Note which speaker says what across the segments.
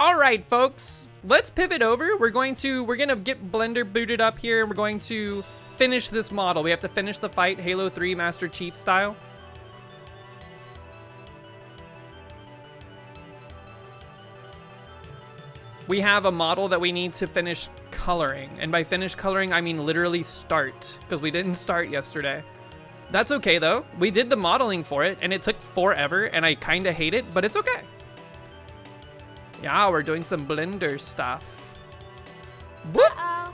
Speaker 1: All right, folks, let's pivot over. We're gonna get Blender booted up here. We're going to finish this model. We have to finish the fight Halo 3 Master Chief style. We have a model that we need to finish coloring. And by finish coloring, I mean literally start, because we didn't start yesterday. That's okay, though. We did the modeling for it, and it took forever, and I kind of hate it, but it's okay. Yeah, we're doing some Blender stuff.
Speaker 2: Uh-oh.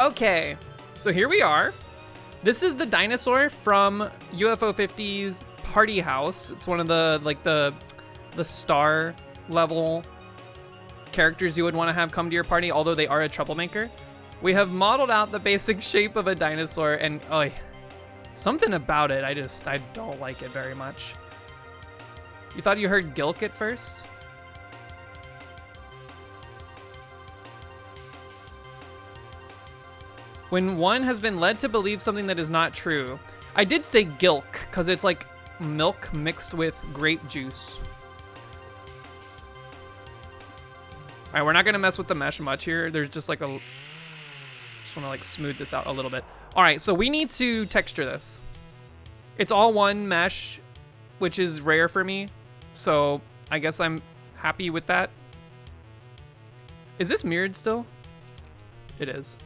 Speaker 1: Okay, so here we are. This is the dinosaur from UFO 50's Party House. It's one of the, like, the star level characters you would want to have come to your party, although they are a troublemaker. We have modeled out the basic shape of a dinosaur, and something about it, I don't like it very much. You thought you heard Gilk at first? When one has been led to believe something that is not true. I did say Gilk, because it's like milk mixed with grape juice. All right, we're not gonna mess with the mesh much here. There's just like just wanna like smooth this out a little bit. All right, so we need to texture this. It's all one mesh, which is rare for me. So I guess I'm happy with that. Is this mirrored still? It is.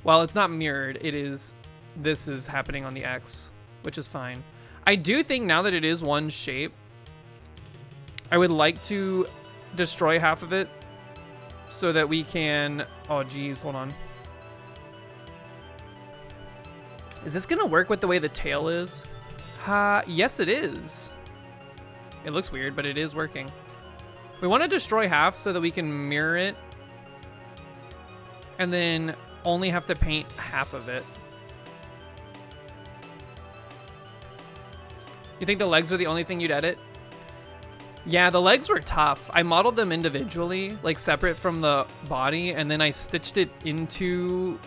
Speaker 1: Well, it's not mirrored. This is happening on the X, which is fine. I do think now that it is one shape, I would like to destroy half of it so that we can, oh geez, hold on. Is this gonna work with the way the tail is? Yes it is. It looks weird, but it is working. We want to destroy half so that we can mirror it and then only have to paint half of it. You think the legs are the only thing you'd edit? Yeah, the legs were tough. I modeled them individually, like separate from the body, and then I stitched it into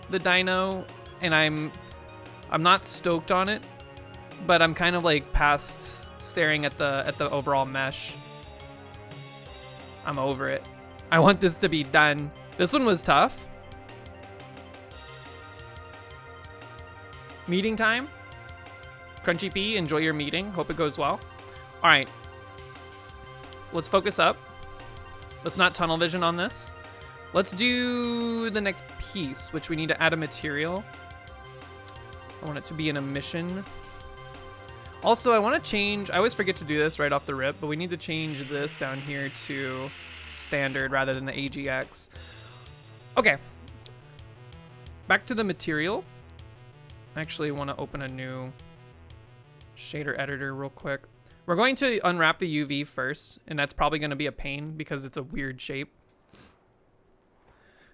Speaker 1: the dino, and I'm not stoked on it, but I'm kind of like past staring at the overall mesh. I'm over it. I want this to be done. This one was tough. Meeting time. Crunchy P, enjoy your meeting. Hope it goes well. All right. Let's focus up. Let's not tunnel vision on this. Let's do the next piece, which we need to add a material. I want it to be an emission. Also, I want to change, I always forget to do this right off the rip, but we need to change this down here to standard rather than the AGX. Okay. Back to the material. I actually want to open a new shader editor real quick. We're going to unwrap the UV first, and that's probably going to be a pain because it's a weird shape.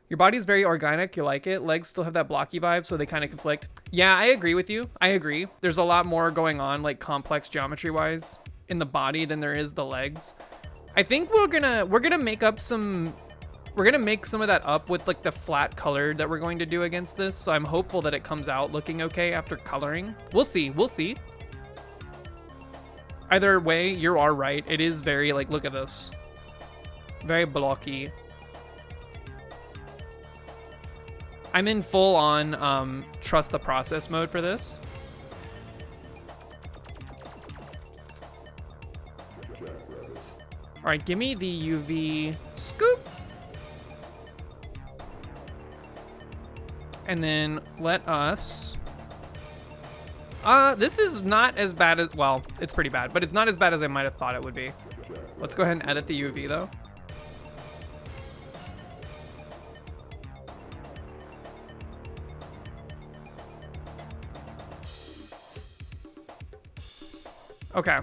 Speaker 1: Your body's very organic, you like it. Legs still have that blocky vibe, so they kind of conflict. Yeah, I agree with you. I agree. There's a lot more going on, like complex geometry-wise, in the body than there is the legs. I think we're gonna make up some. We're gonna make some of that up with like the flat color that we're going to do against this. So I'm hopeful that it comes out looking okay after coloring. We'll see. We'll see. Either way, you are right. It is very like, look at this, very blocky. I'm in full on trust the process mode for this. All right, give me the UV scoop. And then let us, this is not as bad as, well, it's pretty bad, but it's not as bad as I might have thought it would be. Let's go ahead and edit the UV though. Okay.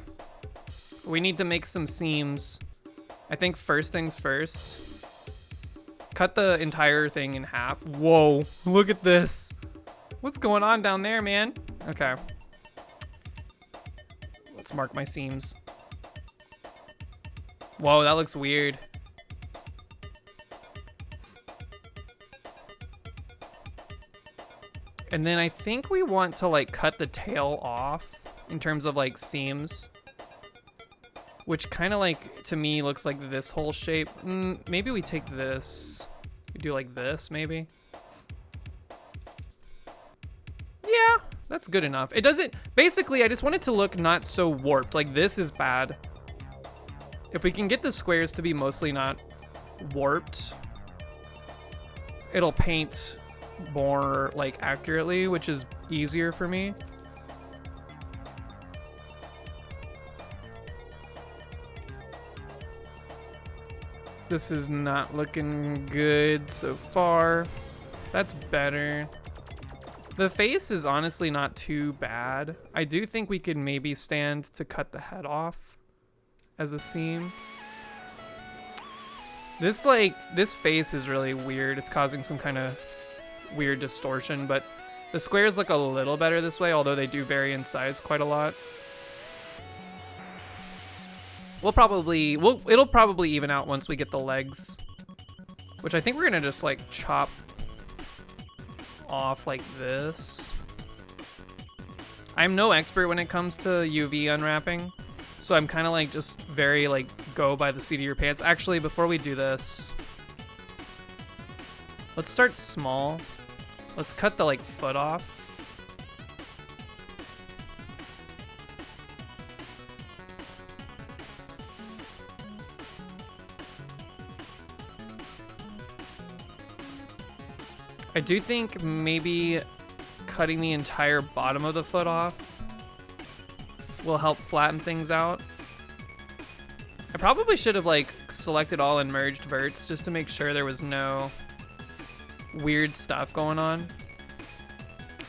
Speaker 1: We need to make some seams. I think first things first. Cut the entire thing in half. Whoa, look at this. What's going on down there, man? Okay. Let's mark my seams. Whoa, that looks weird. And then I think we want to like cut the tail off in terms of like seams. which kind of like, to me, looks like this whole shape. Maybe we take this. We do like this, maybe. Yeah, that's good enough. It doesn't, basically, I just want it to look not so warped. Like, this is bad. If we can get the squares to be mostly not warped, it'll paint more, like, accurately, which is easier for me. This is not looking good so far. That's better. The face is honestly not too bad. I do think we could maybe stand to cut the head off as a seam. This face is really weird. It's causing some kind of weird distortion, but the squares look a little better this way, although they do vary in size quite a lot. It'll probably even out once we get the legs, which I think we're gonna just like chop off like this. I'm no expert when it comes to UV unwrapping, so I'm kind of like just very like go by the seat of your pants. Actually, before we do this, let's start small. Let's cut the like foot off. I do think maybe cutting the entire bottom of the foot off will help flatten things out. I probably should have like selected all and merged verts just to make sure there was no weird stuff going on.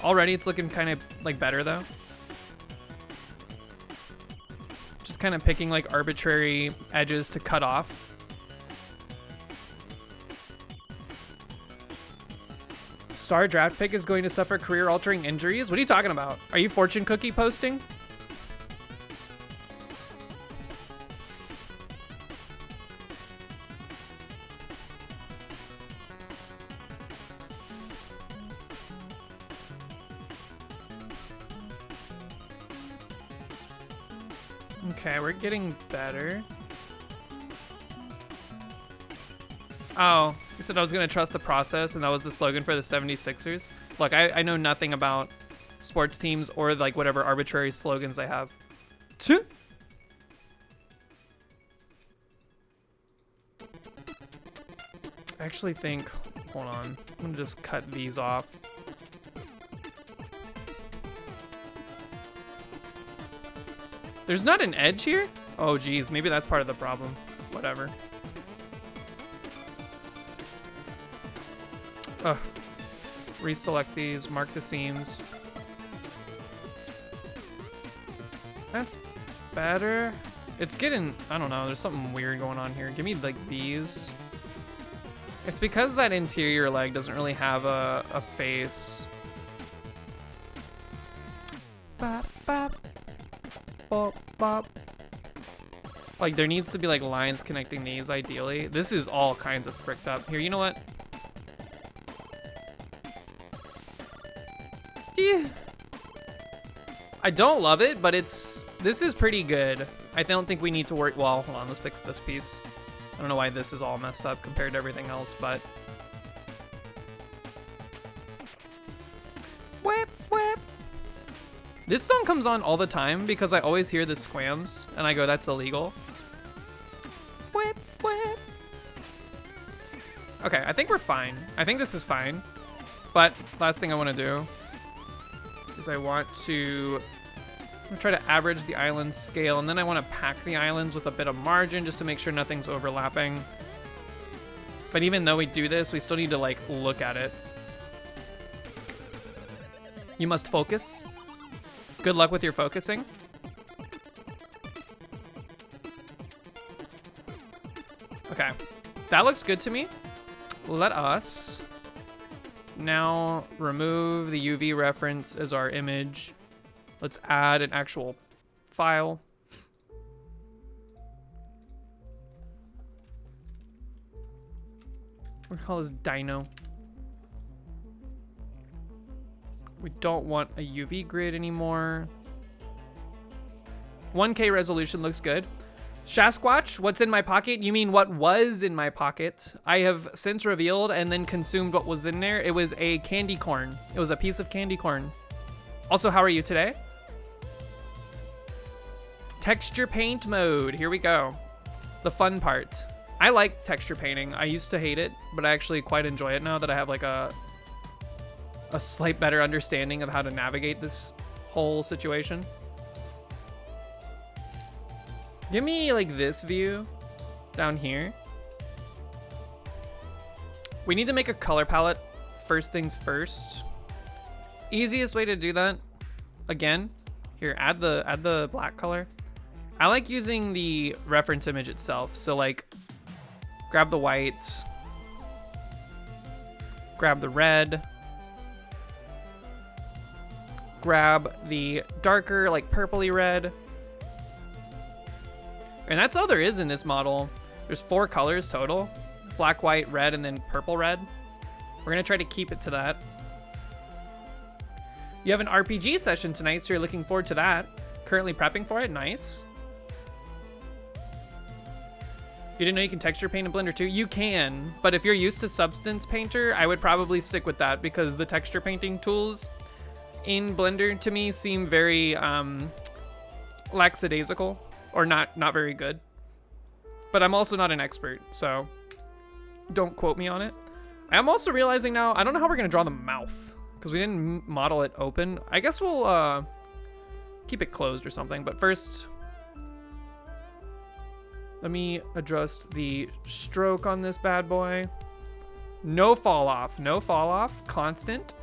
Speaker 1: Already it's looking kind of like better though. Just kind of picking like arbitrary edges to cut off. Star draft pick is going to suffer career-altering injuries? What are you talking about? Are you fortune cookie posting? Okay, we're getting better. Oh, you said I was going to trust the process, and that was the slogan for the 76ers. Look, I know nothing about sports teams or like whatever arbitrary slogans they have. I actually think, hold on, I'm going to just cut these off. There's not an edge here? Oh, geez, maybe that's part of the problem. Whatever. Ugh. Reselect these, mark the seams. That's better. It's getting, I don't know, there's something weird going on here. Give me like these. It's because that interior leg doesn't really have a face. Bop, bop. Bop, bop. Like there needs to be like lines connecting these ideally. This is all kinds of fricked up. Here, you know what? I don't love it, but this is pretty good. I don't think we need to worry. Well, hold on, let's fix this piece. I don't know why this is all messed up compared to everything else, but whip, whip. This song comes on all the time because I always hear the squams and I go, that's illegal. Whip, whip. Okay, I think we're fine. I think this is fine. But last thing I want to do is I want to try to average the island's scale, and then I want to pack the islands with a bit of margin just to make sure nothing's overlapping. But even though we do this, we still need to like look at it. You must focus. Good luck with your focusing. Okay, that looks good to me. Let us now remove the UV reference as our image. Let's add an actual file. We're gonna call this Dino. We don't want a UV grid anymore. 1K resolution looks good. Sasquatch, what's in my pocket? You mean what was in my pocket? I have since revealed and then consumed what was in there. It was a candy corn. It was a piece of candy corn. Also, how are you today? Texture paint mode. Here we go. The fun part. I like texture painting. I used to hate it, but I actually quite enjoy it now that I have like a slight better understanding of how to navigate this whole situation. Give me like this view down here. We need to make a color palette first things first. Easiest way to do that, again, here, add the black color. I like using the reference image itself. So like grab the white, grab the red, grab the darker like purpley red. And that's all there is in this model. There's 4 colors total. Black, white, red, and then purple red. We're gonna try to keep it to that. You have an RPG session tonight, so you're looking forward to that. Currently prepping for it, nice. You didn't know you can texture paint in Blender too? You can, but if you're used to Substance Painter, I would probably stick with that because the texture painting tools in Blender to me seem very lackadaisical. Or not very good. But I'm also not an expert, so don't quote me on it. I'm also realizing now, I don't know how we're gonna draw the mouth because we didn't model it open. I guess we'll keep it closed or something, but first, let me adjust the stroke on this bad boy. No fall off, constant.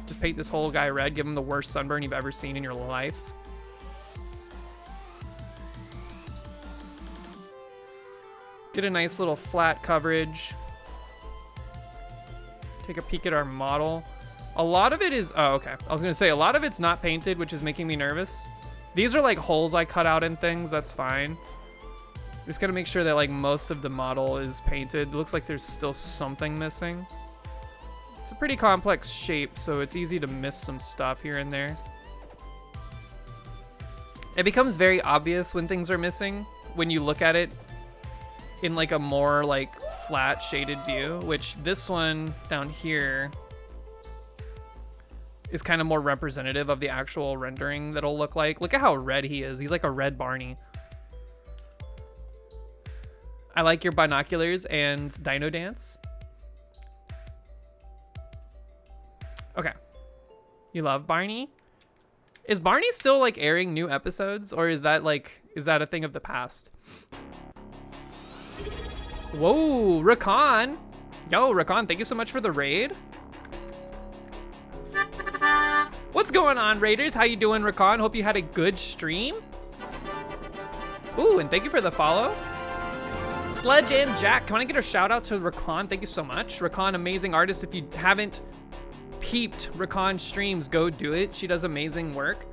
Speaker 1: Just paint this whole guy red, give him the worst sunburn you've ever seen in your life. Get a nice little flat coverage. Take a peek at our model. A lot of it is, oh, okay. I was gonna say, a lot of it's not painted, which is making me nervous. These are like holes I cut out in things, that's fine. Just gotta make sure that like most of the model is painted. It looks like there's still something missing. It's a pretty complex shape, so it's easy to miss some stuff here and there. It becomes very obvious when things are missing when you look at it in like a more like flat shaded view, which this one down here is kind of more representative of the actual rendering that'll look like. Look at how red he is. He's like a red Barney. I like your binoculars and Dino Dance. Okay. You love Barney? Is Barney still like airing new episodes, or is that a thing of the past? Whoa, Rakan. Yo, Rakan, thank you so much for the raid. What's going on, raiders? How you doing, Rakan? Hope you had a good stream. Ooh, and thank you for the follow. Sledge and Jack, can I get a shout out to Rakan? Thank you so much. Rakan, amazing artist. If you haven't peeped Rakan's streams, go do it. She does amazing work.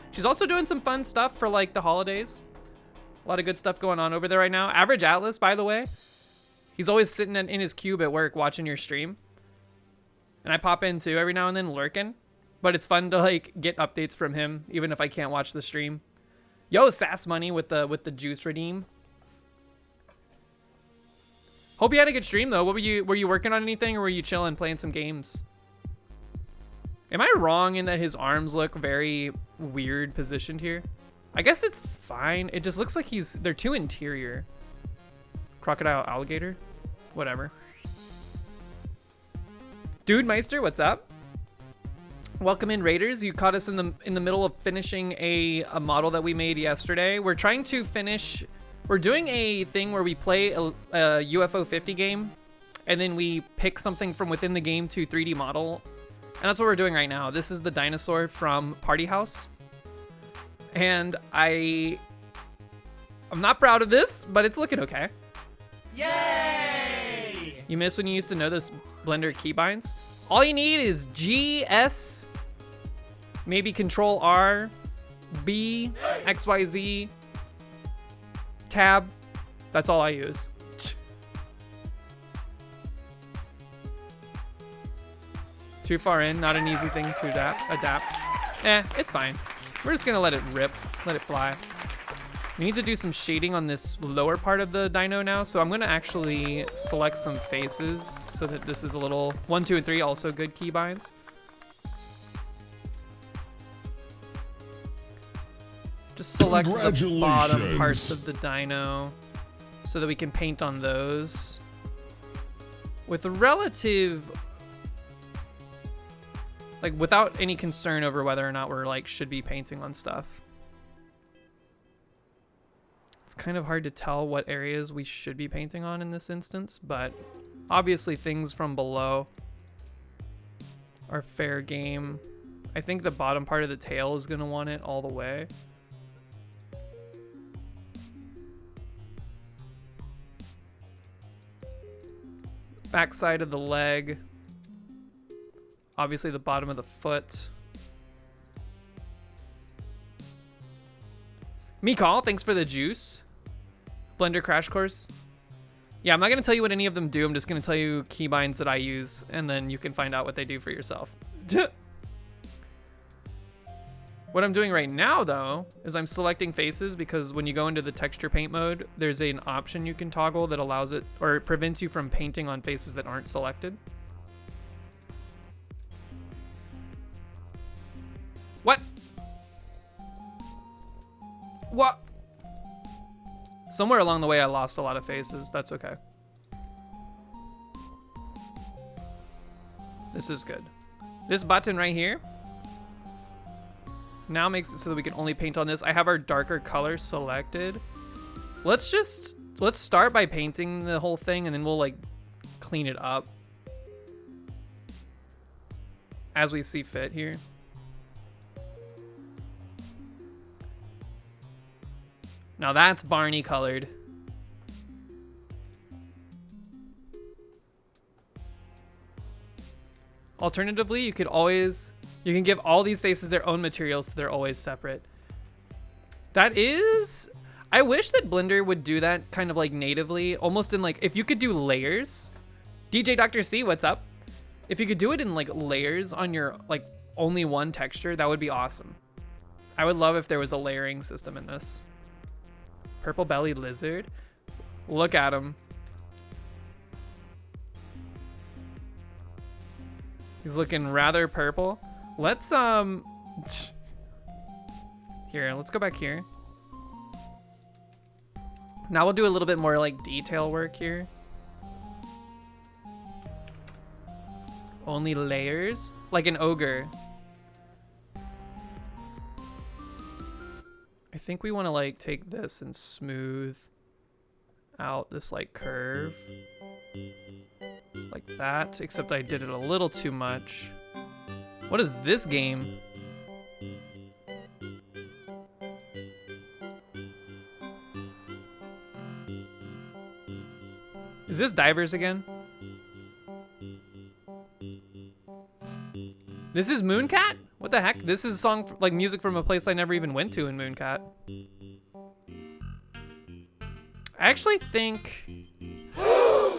Speaker 1: She's also doing some fun stuff for like the holidays. A lot of good stuff going on over there right now. Average Atlas, by the way, he's always sitting in his cube at work watching your stream. And I pop in too every now and then lurking. But it's fun to like get updates from him, even if I can't watch the stream. Yo, Sass Money with the juice redeem. Hope you had a good stream though. What were you working on anything, or were you chilling, playing some games? Am I wrong in that his arms look very weird positioned here? I guess it's fine. It just looks like they're too interior. Crocodile alligator? Whatever. Dude Meister, what's up? Welcome in, raiders. You caught us in the middle of finishing a model that we made yesterday. We're trying to finish. We're doing a thing where we play a UFO 50 game, and then we pick something from within the game to 3D model. And that's what we're doing right now. This is the dinosaur from Party House. And I'm not proud of this, but it's looking okay.
Speaker 3: Yay!
Speaker 1: You miss when you used to know this Blender keybinds? All you need is G, S, maybe Control R, B, X, Y, Z, Tab. That's all I use. Too far in, not an easy thing to adapt. It's fine. We're just gonna let it rip, let it fly. We need to do some shading on this lower part of the dino now, so I'm gonna actually select some faces so that this is a little 1, 2, and 3 also good keybinds. Just select the bottom parts of the dino so that we can paint on those with a relative, like without any concern over whether or not we're like should be painting on stuff. It's kind of hard to tell what areas we should be painting on in this instance, but obviously things from below are fair game. I think the bottom part of the tail is gonna want it all the way. Backside of the leg. Obviously the bottom of the foot. Mikal, thanks for the juice. Blender Crash Course. Yeah, I'm not gonna tell you what any of them do. I'm just gonna tell you keybinds that I use, and then you can find out what they do for yourself. What I'm doing right now, though, is I'm selecting faces because when you go into the texture paint mode, there's an option you can toggle that allows it, or it prevents you from painting on faces that aren't selected. What? What? Somewhere along the way, I lost a lot of faces. That's okay. This is good. This button right here now makes it so that we can only paint on this. I have our darker color selected. Let's start by painting the whole thing, and then we'll like clean it up as we see fit here. Now that's Barney colored. Alternatively, you can give all these faces their own materials so they're always separate. That is, I wish that Blender would do that kind of like natively, almost in like, if you could do layers. DJ Dr. C, what's up? If you could do it in like layers on your like only one texture, that would be awesome. I would love if there was a layering system in this. Purple belly lizard. Look at him. He's looking rather purple. Let's here, let's go back here. Now we'll do a little bit more like detail work here. Only layers, like an ogre. I think we want to like take this and smooth out this like curve like that, except I did it a little too much. What is this game? Is this Divers again? This is Mooncat? What the heck? This is a song, like music from a place I never even went to in Mooncat. I actually think,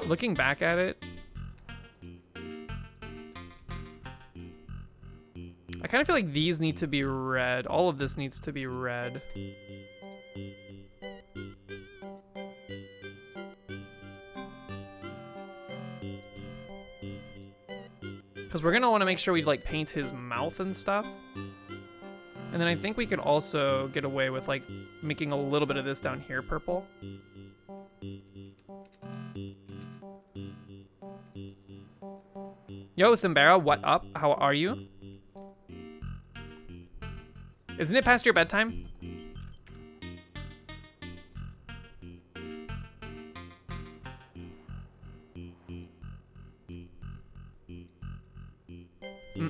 Speaker 1: looking back at it, I kind of feel like these need to be red. All of this needs to be red. Because we're gonna want to make sure we like paint his mouth and stuff. And then I think we can also get away with like making a little bit of this down here purple. Yo, Simbera, what up? How are you? Isn't it past your bedtime? I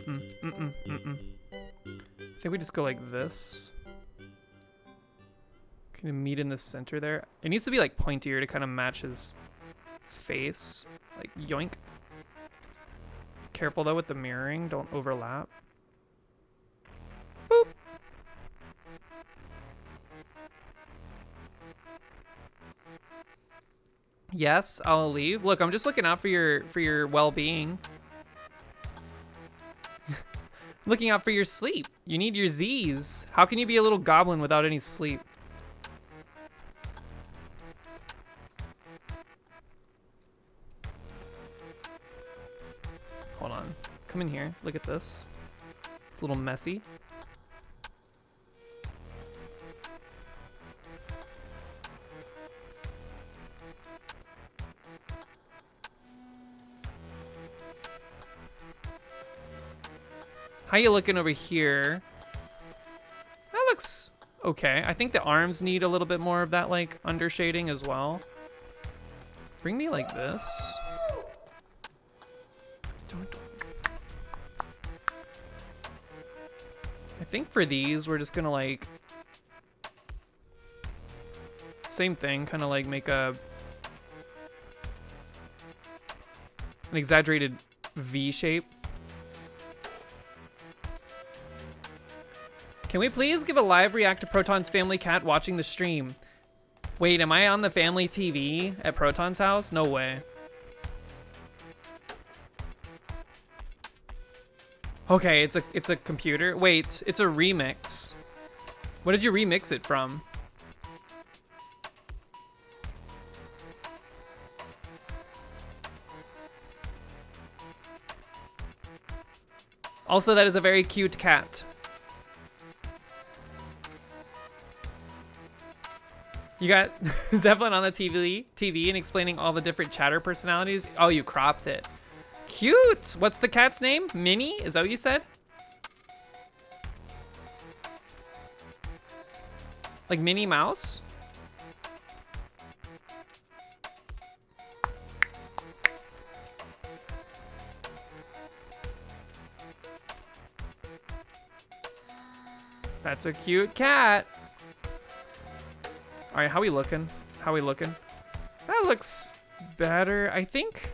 Speaker 1: think we just go like this. Kind of meet in the center there. It needs to be like pointier to kind of match his face. Like yoink. Careful though with the mirroring, don't overlap. Boop. Yes, I'll leave. Look, I'm just looking out for your well-being. Looking out for your sleep. You need your Z's. How can you be a little goblin without any sleep? come in here. Look at this. It's a little messy. How you looking over here? That looks okay. I think the arms need a little bit more of that like under shading as well. Bring me like this. I think for these, we're just gonna like, same thing, kind of like make an exaggerated V shape. Can we please give a live react to Proton's family cat watching the stream? Wait, am I on the family TV at Proton's house? No way. Okay, it's a computer. Wait, it's a remix. What did you remix it from? Also, that is a very cute cat. You got Zeppelin on the TV and explaining all the different chatter personalities. Oh, you cropped it. Cute. What's the cat's name? Minnie? Is that what you said? Like Minnie Mouse? That's a cute cat. All right, how we looking? How we looking? That looks better. I think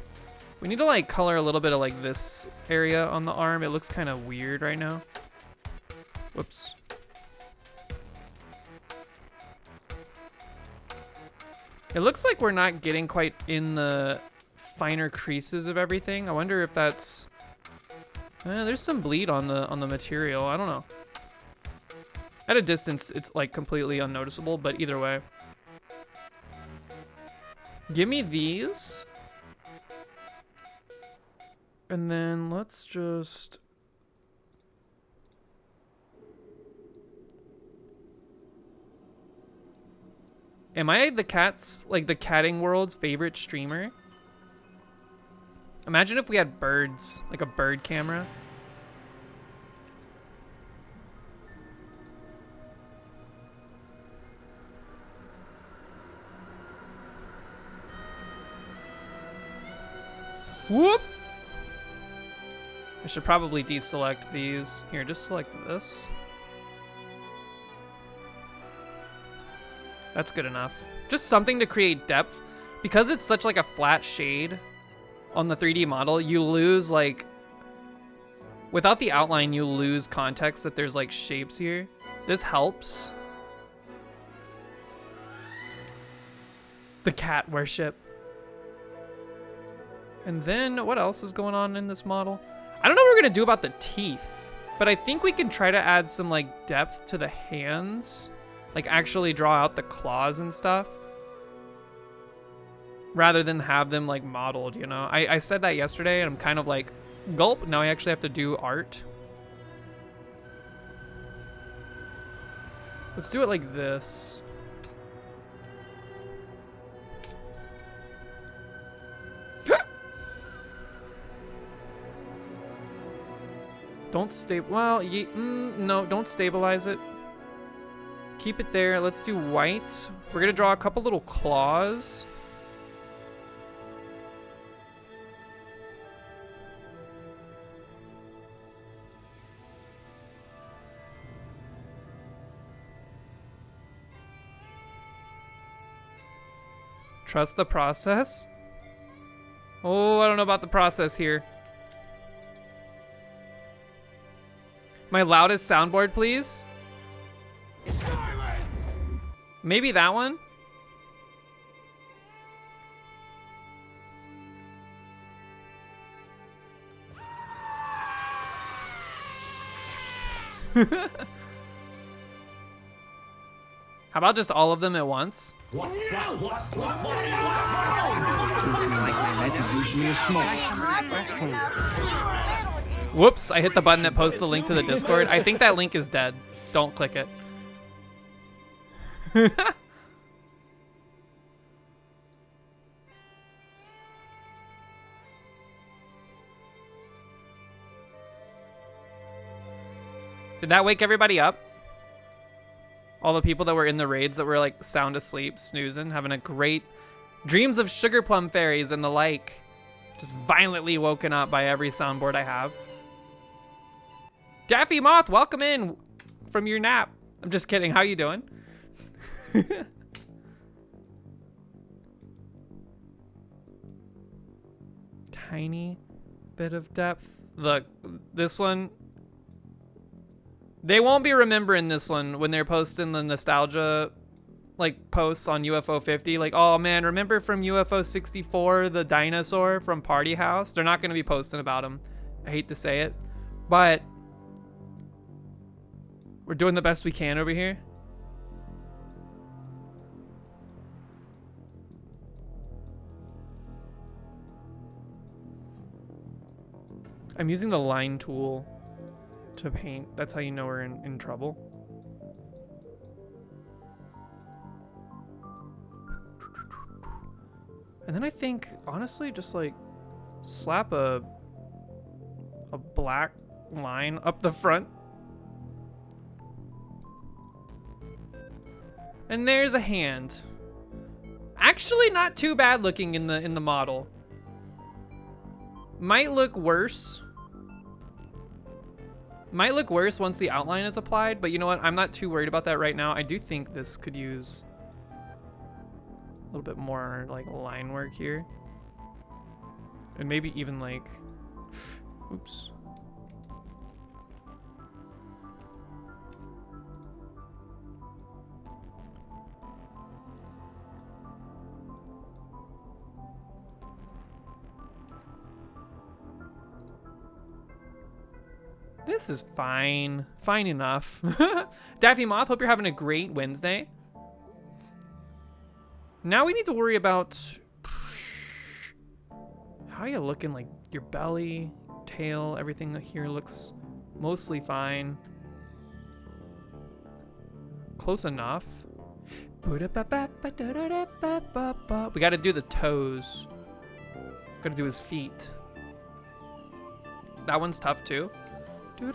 Speaker 1: we need to like color a little bit of like this area on the arm. It looks kind of weird right now. Whoops. It looks like we're not getting quite in the finer creases of everything. I wonder if that's, there's some bleed on the material. I don't know. At a distance, it's like completely unnoticeable, but either way. Give me these. And then let's just... Am I the cat's, like the catting world's favorite streamer? Imagine if we had birds, like a bird camera. Whoop! I should probably deselect these. Here, just select this. That's good enough. Just something to create depth. Because it's such like a flat shade on the 3D model, you lose like... Without the outline, you lose context that there's like shapes here. This helps. The cat worship. And then what else is going on in this model? I don't know what we're gonna do about the teeth, but I think we can try to add some like depth to the hands. Like actually draw out the claws and stuff. Rather than have them like modeled, you know? I said that yesterday and I'm kind of like, gulp, now I actually have to do art. Let's do it like this. Don't well, no, don't stabilize it. Keep it there. Let's do white. We're gonna draw a couple little claws. Trust the process? Oh, I don't know about the process here. My loudest soundboard, please. Silence. Maybe that one? How about just all of them at once?
Speaker 3: What? Like my magic gives me a smoke.
Speaker 1: Whoops, I hit the button that posts the link to the Discord. I think that link is dead. Don't click it. Did that wake everybody up? All the people that were in the raids that were like sound asleep, snoozing, having a great dreams of sugar plum fairies and the like. Just violently woken up by every soundboard I have. Daffy Moth, welcome in from your nap. I'm just kidding. How you doing? Tiny bit of depth. Look, this one. They won't be remembering this one when they're posting the nostalgia like posts on UFO 50. Like, oh man, remember from UFO 64, the dinosaur from Party House? They're not going to be posting about him. I hate to say it, but we're doing the best we can over here. I'm using the line tool to paint. That's how you know we're in trouble. And then I think, honestly, just like slap a black line up the front. And there's a hand. Actually not too bad looking in the model. Might look worse. Might look worse once the outline is applied, but you know what? I'm not too worried about that right now. I do think this could use a little bit more like line work here. And maybe even like, oops. This is fine. Fine enough. Daffy Moth, hope you're having a great Wednesday. Now we need to worry about how you looking, like your belly, tail, everything here looks mostly fine. Close enough. We gotta do the toes. Gotta do his feet. That one's tough too. I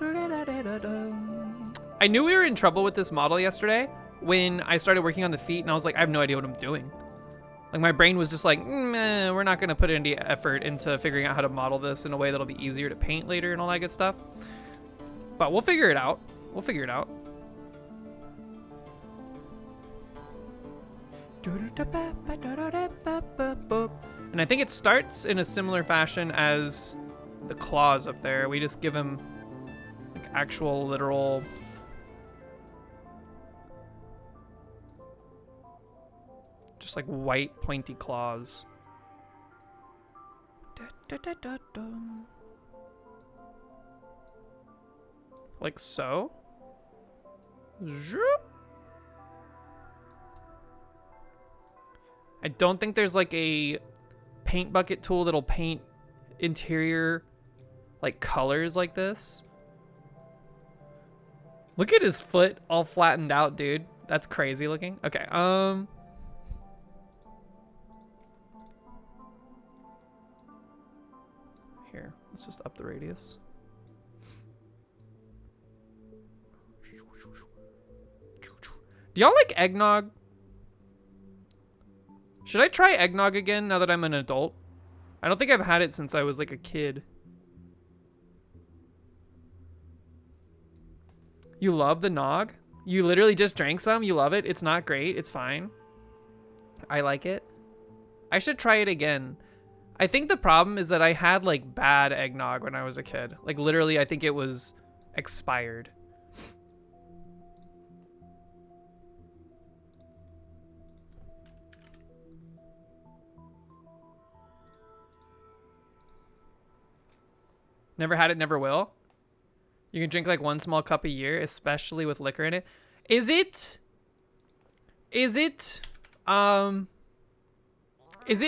Speaker 1: knew we were in trouble with this model yesterday when I started working on the feet, and I was like, I have no idea what I'm doing. Like my brain was just like, we're not gonna put any effort into figuring out how to model this in a way that'll be easier to paint later and all that good stuff. But we'll figure it out. We'll figure it out. And I think it starts in a similar fashion as the claws up there. We just give him like actual literal just like white pointy claws. Like so. I don't think there's like a paint bucket tool that'll paint interior like colors like this. Look at his foot all flattened out, dude. That's crazy looking. Okay, here, let's just up the radius. Do y'all like eggnog? Should I try eggnog again now that I'm an adult? I don't think I've had it since I was like a kid. You love the nog? You literally just drank some? You love it? It's not great. It's fine. I like it. I should try it again. I think the problem is that I had like bad eggnog when I was a kid. Like literally, I think it was expired. Never had it, never will. You can drink like one small cup a year, especially with liquor in it. Is it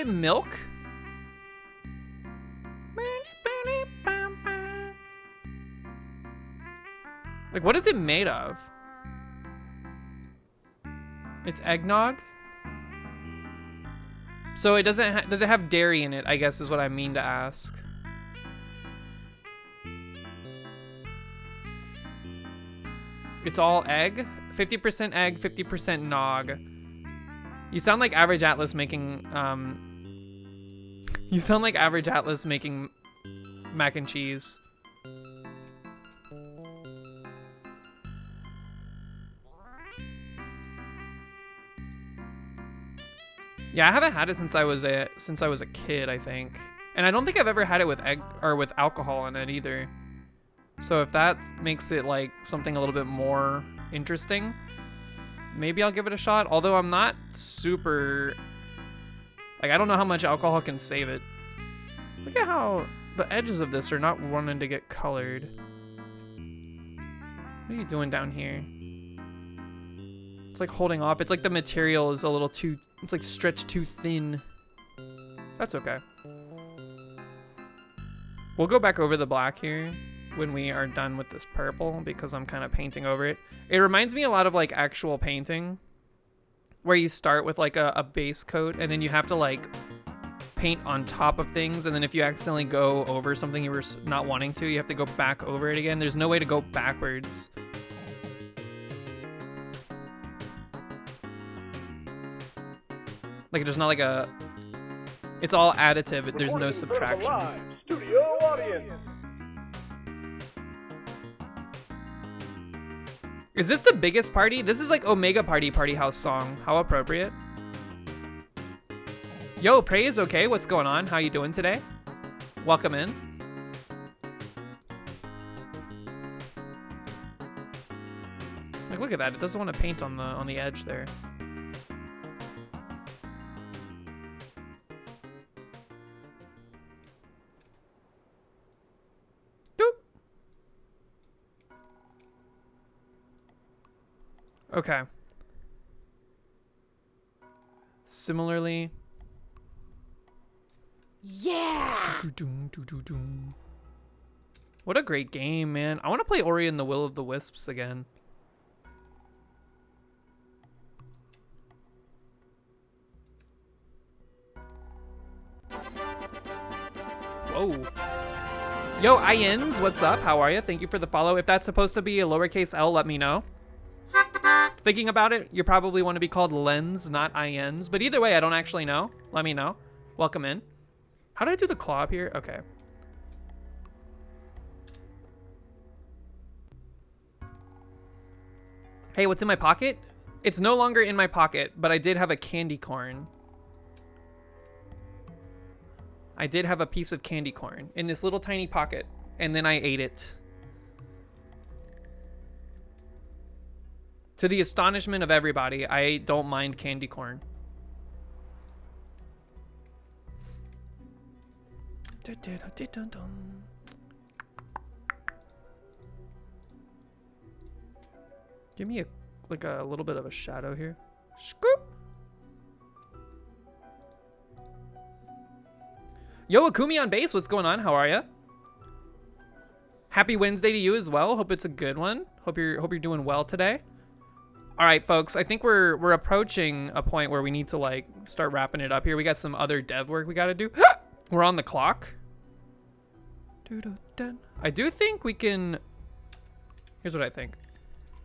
Speaker 1: milk? Like, what is it made of? It's eggnog? So it doesn't does it have dairy in it, I guess is what I mean to ask. It's all egg? 50% egg, 50% nog. You sound like Average Atlas making, you sound like Average Atlas making mac and cheese. Yeah, I haven't had it since I was a kid, I think. And I don't think I've ever had it with egg or with alcohol in it either. So if that makes it like something a little bit more interesting, maybe I'll give it a shot. Although I'm not super, like, I don't know how much alcohol can save it. Look at how the edges of this are not wanting to get colored. What are you doing down here? It's like holding off. It's like the material is a little too, it's like stretched too thin. That's okay. We'll go back over the black here when we are done with this purple because I'm kind of painting over it. It reminds me a lot of like actual painting where you start with like a base coat and then you have to like paint on top of things. And then if you accidentally go over something you were not wanting to, you have to go back over it again. There's no way to go backwards. Like there's not like a, it's all additive. There's no subtraction.
Speaker 3: Live, studio audience.
Speaker 1: Is this the biggest party? This is like Omega Party House song. How appropriate. Yo, Prey is okay. What's going on? How you doing today? Welcome in. Like, look at that. It doesn't want to paint on the edge there. Okay. Similarly.
Speaker 2: Yeah.
Speaker 1: What a great game, man. I want to play Ori and the Will of the Wisps again. Whoa. Yo, Iens, what's up? How are you? Thank you for the follow. If that's supposed to be a lowercase L, let me know. Thinking about it, you probably want to be called Lens, not Iens. But either way, I don't actually know. Let me know. Welcome in. How did I do the claw up here? Okay. Hey, what's in my pocket? It's no longer in my pocket, but I did have a candy corn. I did have a piece of candy corn in this little tiny pocket, and then I ate it. To the astonishment of everybody, I don't mind candy corn. Give me a little bit of a shadow here. Scoop. Yo, Akumi on base. What's going on? How are you? Happy Wednesday to you as well. Hope it's a good one. Hope you're doing well today. All right, folks, I think we're approaching a point where we need to like start wrapping it up here. We got some other dev work we got to do. We're on the clock. I do think we can, here's what I think.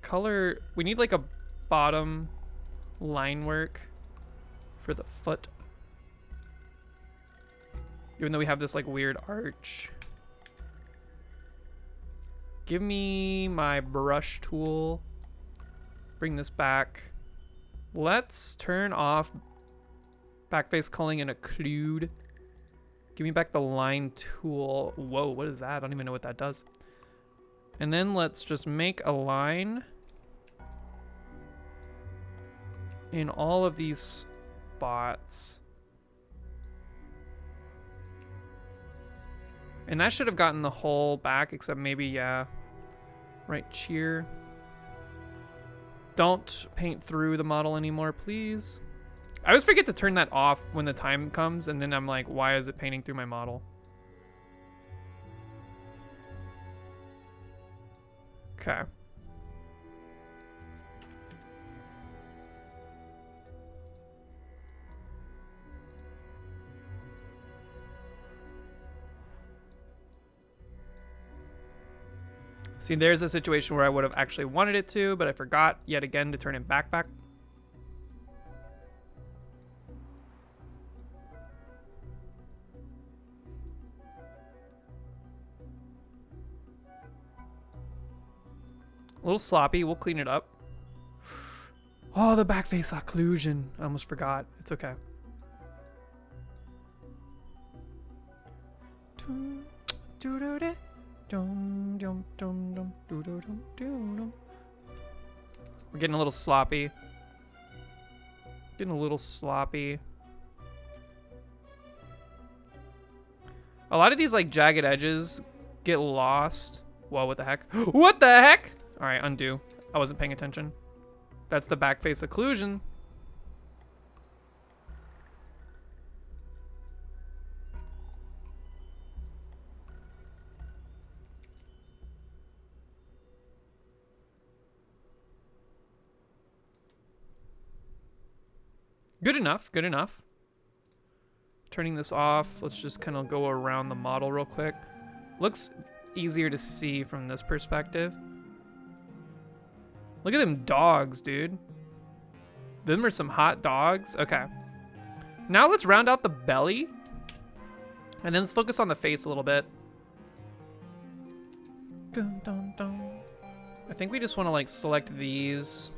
Speaker 1: Color, we need like a bottom line work for the foot. Even though we have this like weird arch. Give me my brush tool. Bring this back. Let's turn off backface culling and occlude. Give me back the line tool. Whoa, what is that? I don't even know what that does. And then let's just make a line in all of these spots. And that should have gotten the whole back, except maybe, yeah, right here. Don't paint through the model anymore, please. I always forget to turn that off when the time comes, and then I'm like, why is it painting through my model? Okay. See, there's a situation where I would have actually wanted it to, but I forgot yet again to turn it back. A little sloppy. We'll clean it up. Oh, the back face occlusion. I almost forgot. It's okay. We're getting a little sloppy. Getting a little sloppy. A lot of these like jagged edges get lost. Whoa, what the heck? What the heck? All right, undo. I wasn't paying attention. That's the back face occlusion. Good enough, good enough. Turning this off, let's just kind of go around the model real quick. Looks easier to see from this perspective. Look at them dogs, dude. Them are some hot dogs. Okay. Now let's round out the belly. And then let's focus on the face a little bit. I think we just want to like select these.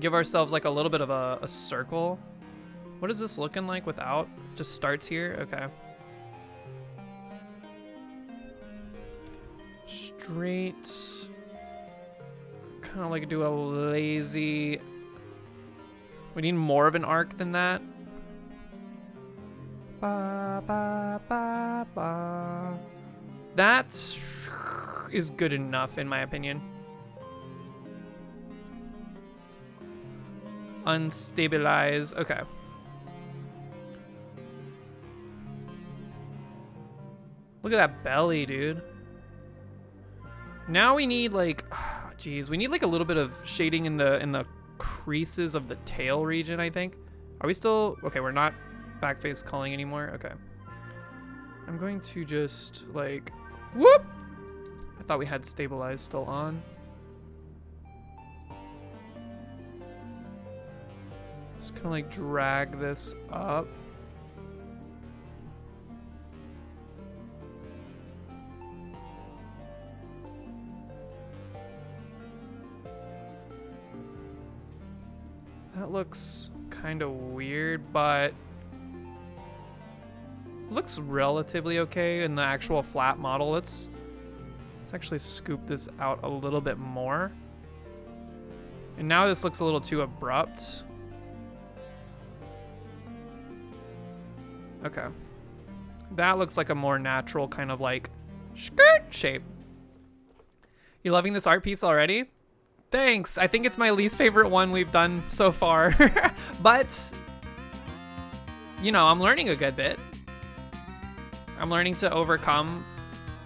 Speaker 1: Give ourselves like a little bit of a circle. What is this looking like without? Just starts here? Okay. Straight. Kind of like do a lazy. We need more of an arc than that. Ba, ba, ba, ba. That is good enough in my opinion. Unstabilize. Okay. Look at that belly, dude. Now we need like, geez, we need like a little bit of shading in the creases of the tail region, I think. Are we still, okay, we're not backface culling anymore. Okay. I'm going to just like, whoop. I thought we had stabilize still on. Just kind of like drag this up. That looks kind of weird, but looks relatively okay in the actual flat model. Let's actually scoop this out a little bit more. And now this looks a little too abrupt. Okay. That looks like a more natural kind of like skirt shape. You loving this art piece already? Thanks. I think it's my least favorite one we've done so far. But, you know, I'm learning a good bit. I'm learning to overcome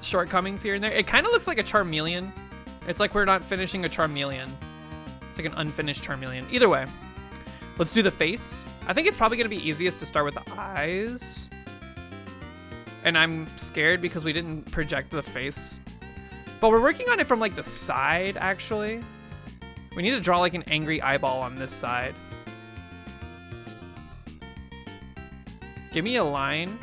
Speaker 1: shortcomings here and there. It kind of looks like a Charmeleon. It's like we're not finishing a Charmeleon. It's like an unfinished Charmeleon. Either way, let's do the face. I think it's probably going to be easiest to start with the eyes. And I'm scared because we didn't project the face. But we're working on it from like the side, actually. We need to draw like an angry eyeball on this side. Give me a line.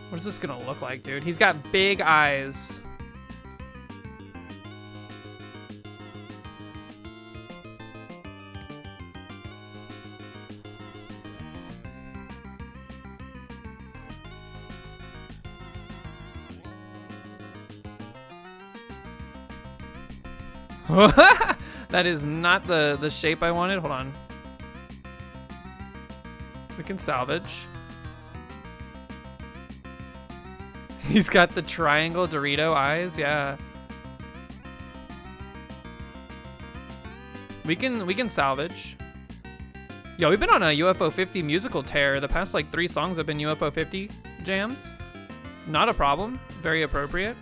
Speaker 1: What is this gonna look like, dude? He's got big eyes. That is not the shape I wanted. Hold on. We can salvage. He's got the triangle Dorito eyes. Yeah. We can salvage. Yo, we've been on a UFO 50 musical tear. The past like 3 songs have been UFO 50 jams. Not a problem. Very appropriate.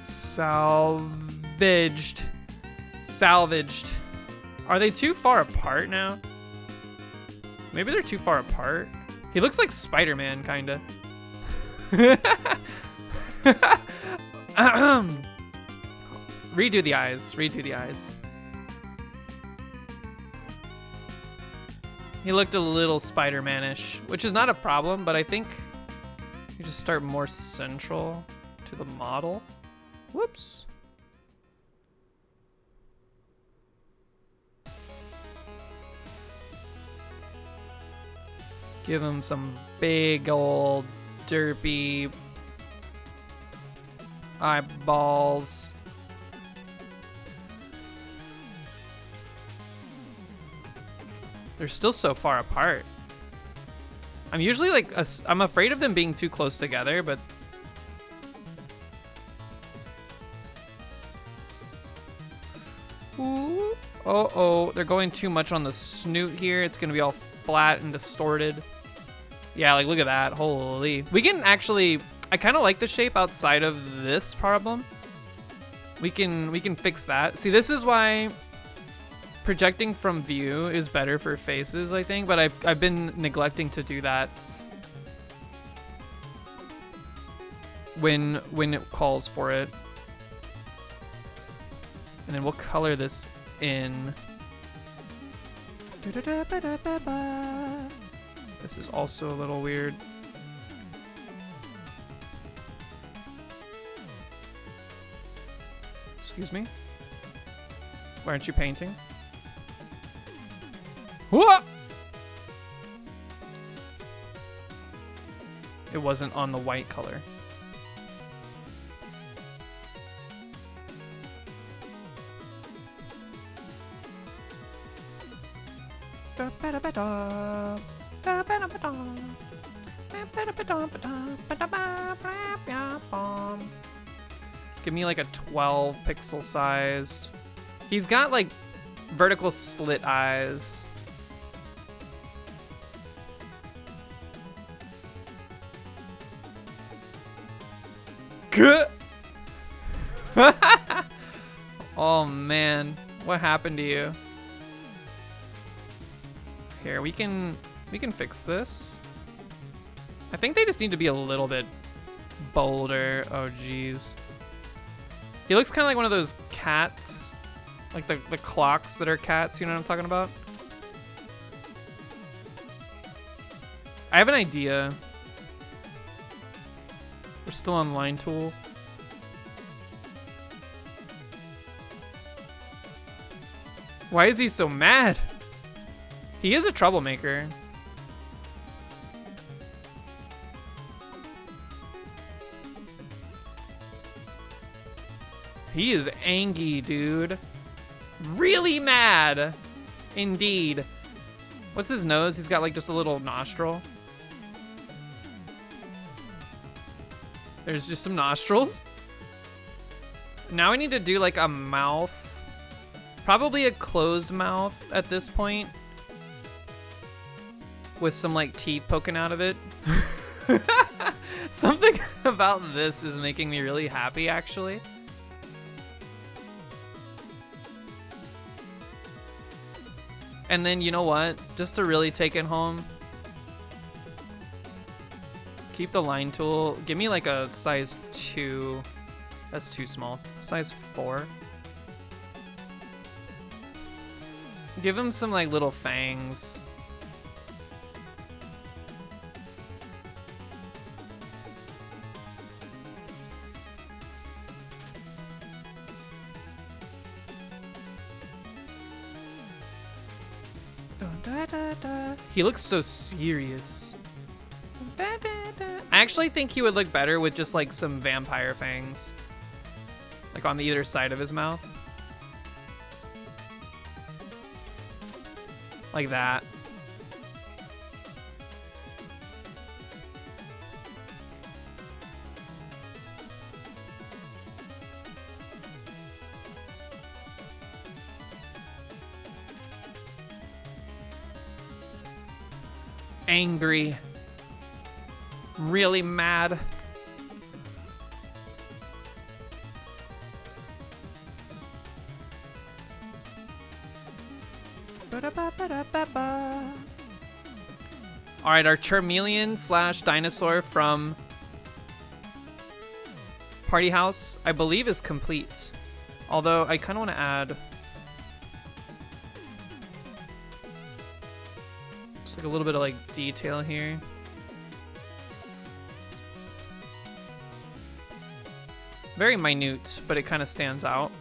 Speaker 1: Salvaged. Salvaged. Are they too far apart now? Maybe they're too far apart. He looks like Spider-Man, kinda. Redo the eyes. Redo the eyes. He looked a little Spider-Man-ish, which is not a problem, but I think you just start more central to the model. Whoops. Give him some big old derpy eyeballs. They're still so far apart. I'm usually like, I'm afraid of them being too close together, but ooh. Oh, they're going too much on the snoot here. It's gonna be all flat and distorted. Yeah, like look at that, holy. We can actually, I kind of like the shape outside of this problem. We can fix that. See, this is why projecting from view is better for faces, I think, but I've been neglecting to do that when it calls for it. And then we'll color this in. This is also a little weird. Excuse me? Why aren't you painting? What? It wasn't on the white color. Give me like a 12 pixel sized. He's got like vertical slit eyes. Oh man, what happened to you? Here, we can fix this. I think they just need to be a little bit bolder. Oh geez. He looks kind of like one of those cats, like the clocks that are cats, you know what I'm talking about? I have an idea. We're still on line tool. Why is he so mad? He is a troublemaker. He is angry, dude. Really mad. Indeed. What's his nose? He's got like just a little nostril. There's just some nostrils. Now we need to do like a mouth. Probably a closed mouth at this point. With some like teeth poking out of it. Something about this is making me really happy, actually. And then, you know what? Just to really take it home, keep the line tool. Give me like a size 2. That's too small. Size 4. Give him some like little fangs. He looks so serious. I actually think he would look better with just like some vampire fangs. Like on the either side of his mouth. Like that. Angry. Really mad. All right, our Charmeleon / dinosaur from Party house, I believe, is complete. Although I kind of want to add just like a little bit of like detail here. Very minute, but it kind of stands out.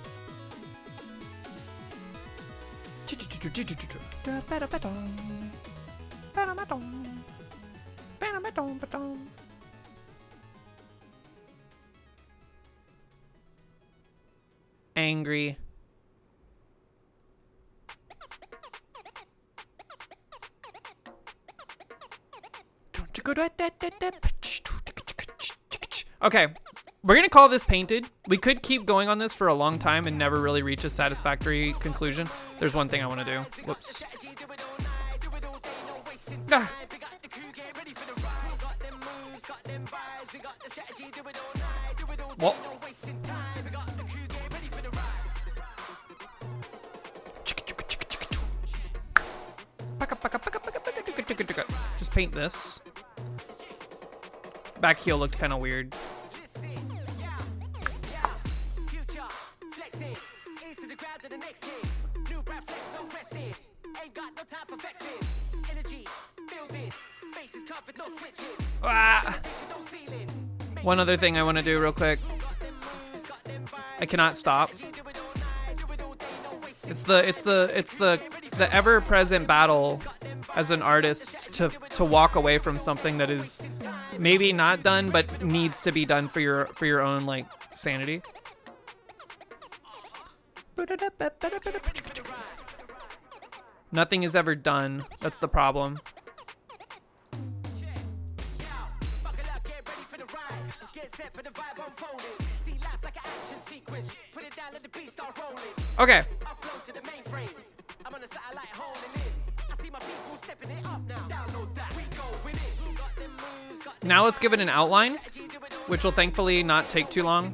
Speaker 1: Angry. Okay, we're gonna call this painted. We could keep going on this for a long time and never really reach a satisfactory conclusion. There's one thing I want to do. Whoops. Ah. Well. Just paint this. Back heel looked kind of weird. Ah. One other thing I want to do real quick. I cannot stop. It's the ever-present battle as an artist to walk away from something that is maybe not done but needs to be done for your own like sanity. Nothing is ever done. That's the problem. Okay. Now let's give it an outline, which will thankfully not take too long.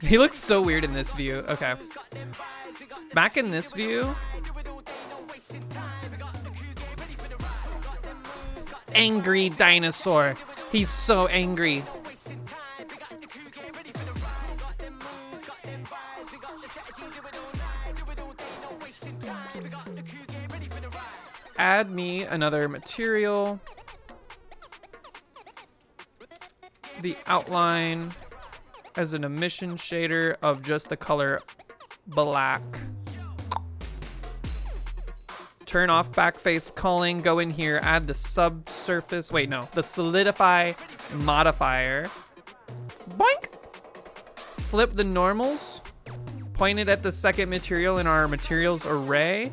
Speaker 1: He looks so weird in this view. Okay. Back in this view. Angry dinosaur. He's so angry. Add me another material. The outline as an emission shader of just the color black. Turn off backface culling, go in here, add the subsurface, wait, no, the solidify modifier. Boink! Flip the normals, point it at the second material in our materials array.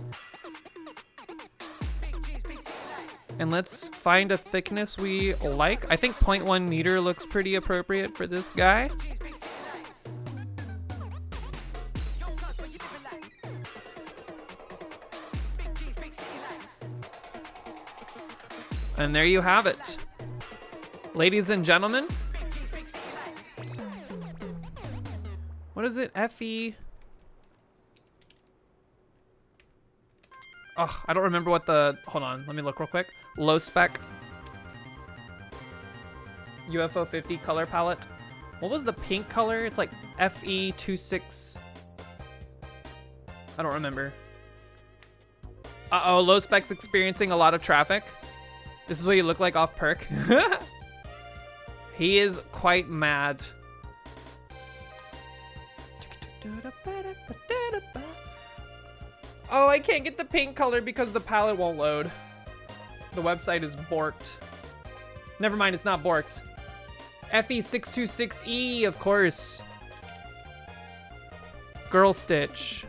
Speaker 1: And let's find a thickness we like. I think 0.1 meter looks pretty appropriate for this guy. And there you have it. Ladies and gentlemen. What is it? FE? Oh, I don't remember what the, hold on, let me look real quick. Low spec. UFO 50 color palette. What was the pink color? It's like FE26. I don't remember. Uh-oh, low spec's experiencing a lot of traffic. This is what you look like off perk. He is quite mad. Oh, I can't get the pink color because the palette won't load. The website is borked. Never mind, it's not borked. FE626E, of course. Girl Stitch.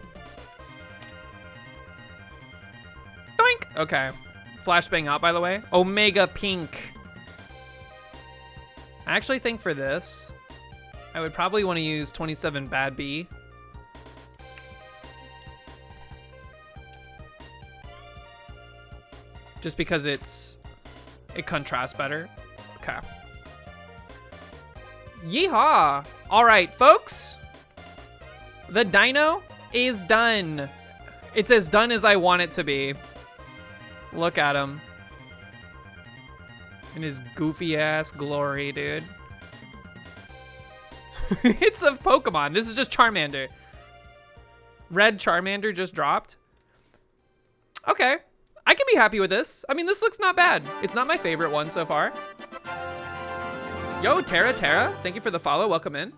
Speaker 1: Doink! Okay. Flashbang out, by the way. Omega Pink. I actually think for this, I would probably want to use 27 Bad B. Just because it contrasts better. Okay. Yeehaw! All right, folks. The dino is done. It's as done as I want it to be. Look at him. In his goofy ass glory, dude. It's a Pokemon. This is just Charmander. Red Charmander just dropped. Okay. I can be happy with this. I mean, this looks not bad. It's not my favorite one so far. Yo, Terra. Thank you for the follow. Welcome in.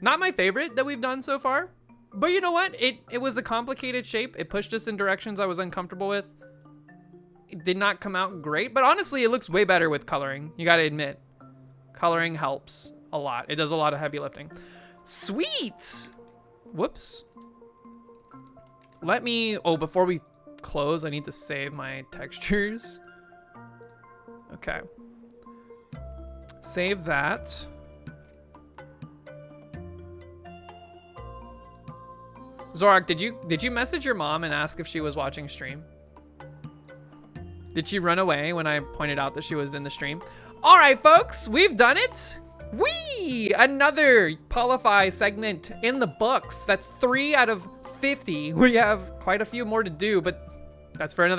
Speaker 1: Not my favorite that we've done so far. But you know what? It was a complicated shape. It pushed us in directions I was uncomfortable with. It did not come out great. But honestly, it looks way better with coloring. You gotta admit. Coloring helps a lot. It does a lot of heavy lifting. Sweet! Whoops. Let me... Oh, before we close, I need to save my textures. Okay. Save that. Zorak, did you message your mom and ask if she was watching stream? Did she run away when I pointed out that she was in the stream? All right, folks, we've done it. Whee! Another Polify segment in the books. That's 3 out of 50. We have quite a few more to do, but that's for another